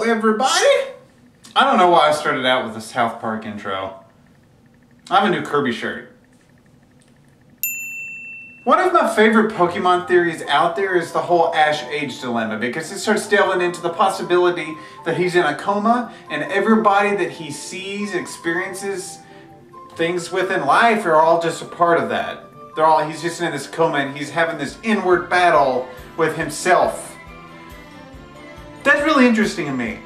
everybody! I don't know why I started out with a South Park intro. I have a new Kirby shirt. One of my favorite Pokemon theories out there is the whole Ash age dilemma, because it starts delving into the possibility that he's in a coma and everybody that he sees, experiences things within life are all just a part of that. He's just in this coma and he's having this inward battle with himself. That's really interesting to me.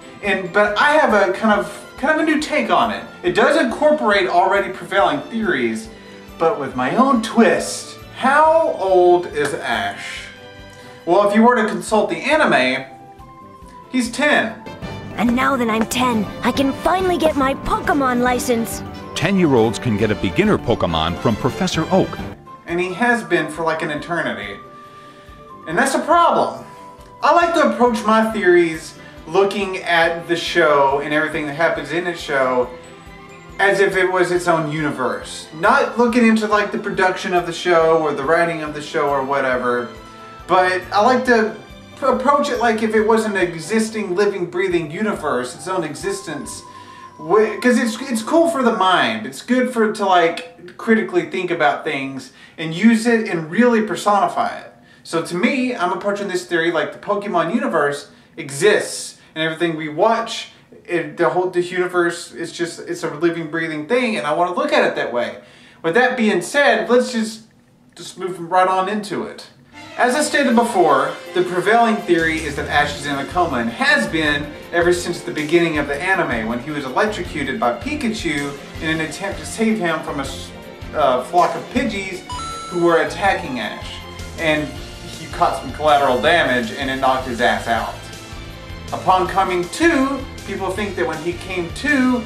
But I have a kind of a new take on it. It does incorporate already prevailing theories, but with my own twist. How old is Ash? Well, if you were to consult the anime, he's 10. And now that I'm 10, I can finally get my Pokemon license. 10-year-olds can get a beginner Pokemon from Professor Oak. And he has been for like an eternity. And that's a problem. I like to approach my theories looking at the show and everything that happens in the show as if it was its own universe. Not looking into like the production of the show or the writing of the show or whatever, but I like to approach it like if it was an existing, living, breathing universe, its own existence. Because it's cool for the mind. It's good to like critically think about things and use it and really personify it. So to me, I'm approaching this theory like the Pokemon universe exists and everything we watch, the universe, it's a living, breathing thing, and I want to look at it that way. With that being said, let's just move right on into it. As I stated before, the prevailing theory is that Ash is in a coma and has been ever since the beginning of the anime when he was electrocuted by Pikachu in an attempt to save him from a flock of Pidgeys who were attacking Ash. And he caught some collateral damage and it knocked his ass out. Upon coming to, people think that when he came to,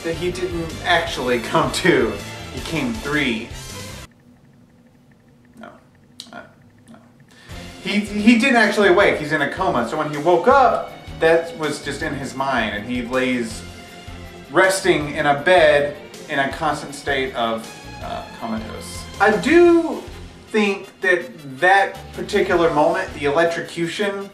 that he didn't actually come to. He came 3. No. He didn't actually wake. He's in a coma. So when he woke up, that was just in his mind. And he lays resting in a bed in a constant state of comatose. I do think that particular moment, the electrocution,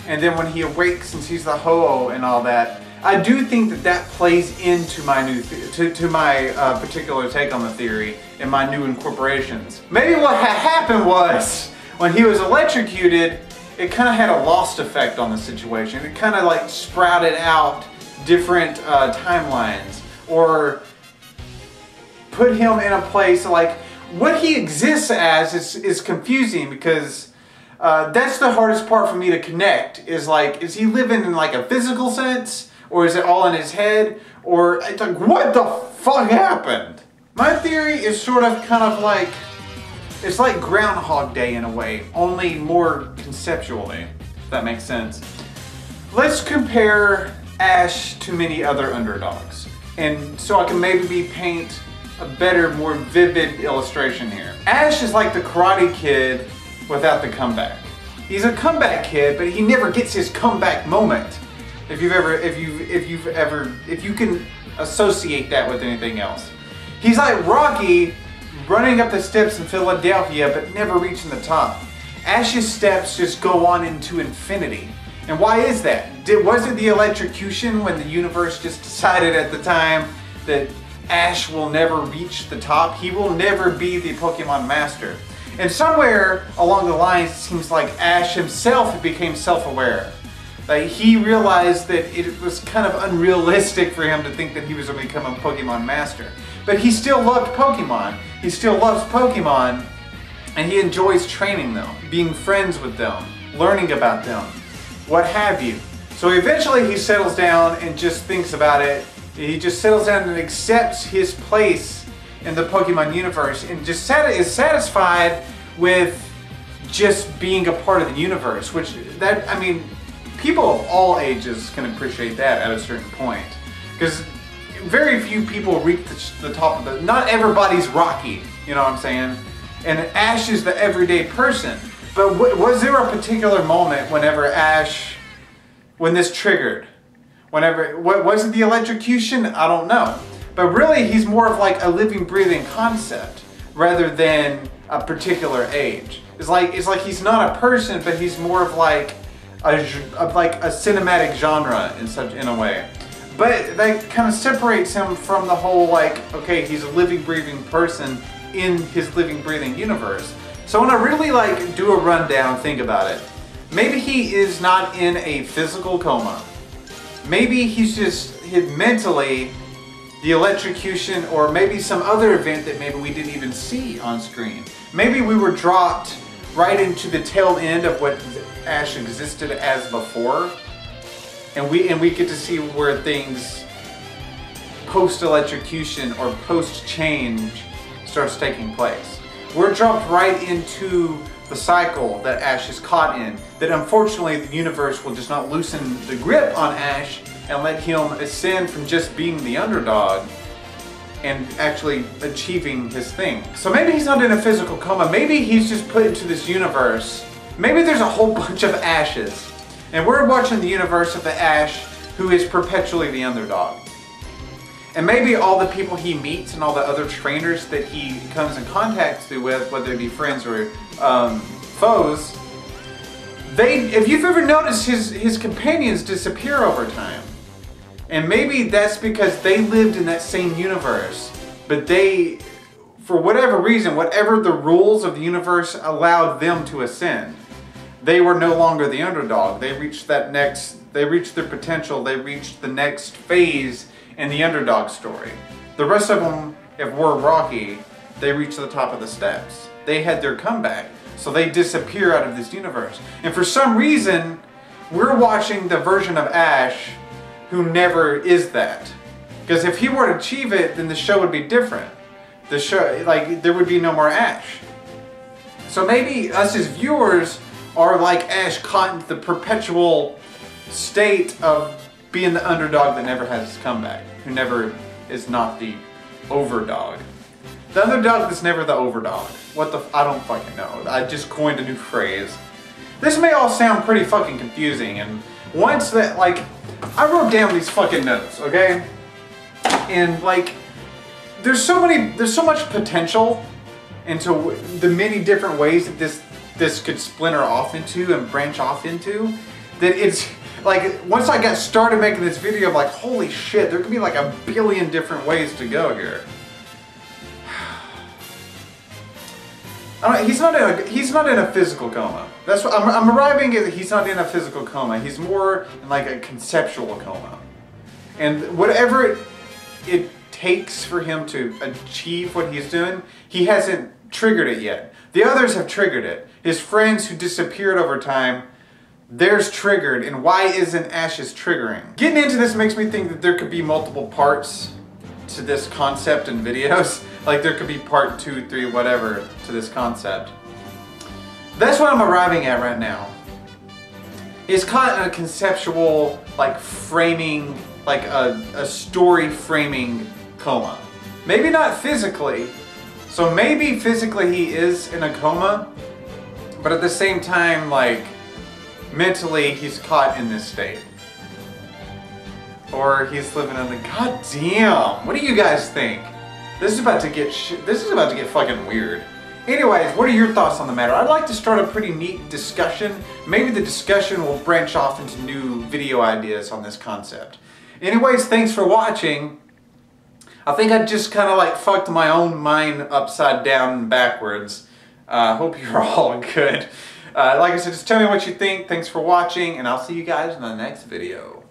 and then when he awakes and sees the Ho-Oh and all that, I do think that plays into my new particular take on the theory and my new incorporations. Maybe what happened was when he was electrocuted, it kind of had a Lost effect on the situation. It kind of like sprouted out different timelines or put him in a place like what he exists as is confusing because that's the hardest part for me to connect is like, is he living in like a physical sense or is it all in his head or it's like, what the fuck happened? My theory is sort of kind of like, it's like Groundhog Day in a way, only more conceptually, if that makes sense. Let's compare Ash to many other underdogs. And so I can maybe paint a better, more vivid illustration here. Ash is like the Karate Kid without the comeback. He's a comeback kid, but he never gets his comeback moment. If you can associate that with anything else. He's like Rocky running up the steps in Philadelphia, but never reaching the top. Ash's steps just go on into infinity. And why is that? Was it the electrocution when the universe just decided at the time that Ash will never reach the top? He will never be the Pokemon Master. And somewhere along the lines, it seems like Ash himself became self-aware. Like he realized that it was kind of unrealistic for him to think that he was going to become a Pokemon Master. But he still loved Pokemon. He still loves Pokemon, and he enjoys training them, being friends with them, learning about them, what have you. So eventually he settles down and just thinks about it. He just settles down and accepts his place in the Pokemon universe and just is satisfied with just being a part of the universe, which I mean, people of all ages can appreciate that at a certain point. Because very few people reach the top of not everybody's Rocky, you know what I'm saying? And Ash is the everyday person. But was there a particular moment whenever when this triggered? Was it the electrocution? I don't know. But really, he's more of like a living, breathing concept rather than a particular age. It's like he's not a person, but he's more of like like a cinematic genre in a way. But that kind of separates him from the whole, like, okay, he's a living, breathing person in his living, breathing universe. So when I really, like, do a rundown, think about it. Maybe he is not in a physical coma. Maybe he's just mentally, the electrocution, or maybe some other event that maybe we didn't even see on screen. Maybe we were dropped right into the tail end of what Ash existed as before. And we get to see where things post-electrocution or post-change starts taking place. We're dropped right into the cycle that Ash is caught in, that unfortunately the universe will just not loosen the grip on Ash and let him ascend from just being the underdog and actually achieving his thing. So maybe he's not in a physical coma, maybe he's just put into this universe. Maybe there's a whole bunch of Ashes. And we're watching the universe of the Ash who is perpetually the underdog. And maybe all the people he meets and all the other trainers that he comes in contact with, whether it be friends or foes, if you've ever noticed, his companions disappear over time. And maybe that's because they lived in that same universe, but they, for whatever reason, whatever the rules of the universe allowed them to ascend, they were no longer the underdog. They reached their potential, they reached the next phase in the underdog story. The rest of them, if we're Rocky, they reached the top of the steps. They had their comeback, so they disappear out of this universe. And for some reason, we're watching the version of Ash who never is that. Because if he were to achieve it, then the show would be different. The show, like, there would be no more Ash. So maybe us as viewers are like Ash, caught in the perpetual state of being the underdog that never has his comeback, who never is not the overdog. The underdog that's never the overdog. I don't fucking know. I just coined a new phrase. This may all sound pretty fucking confusing, and once that, like, I wrote down these fucking notes, okay? And like, there's so much potential into the many different ways that this could splinter off into and branch off into, that it's like, once I got started making this video, I'm like, holy shit, there could be like a billion different ways to go here. He's not in a physical coma. That's what I'm arriving at. He's not in a physical coma. He's more in like a conceptual coma. And whatever it takes for him to achieve what he's doing, he hasn't triggered it yet. The others have triggered it. His friends who disappeared over time, theirs triggered, and why isn't Ash's triggering? Getting into this makes me think that there could be multiple parts to this concept in videos. Like there could be part 2, 3, whatever to this concept. That's what I'm arriving at right now. It's caught in a conceptual, like, framing, like a story framing coma. Maybe not physically. So maybe physically he is in a coma, but at the same time, like, mentally he's caught in this state. Or he's living in the, god damn, what do you guys think? This is about to get fucking weird. Anyways, what are your thoughts on the matter? I'd like to start a pretty neat discussion. Maybe the discussion will branch off into new video ideas on this concept. Anyways, thanks for watching. I think I just kind of like fucked my own mind upside down and backwards. Hope you're all good. Like I said, just tell me what you think. Thanks for watching, and I'll see you guys in the next video.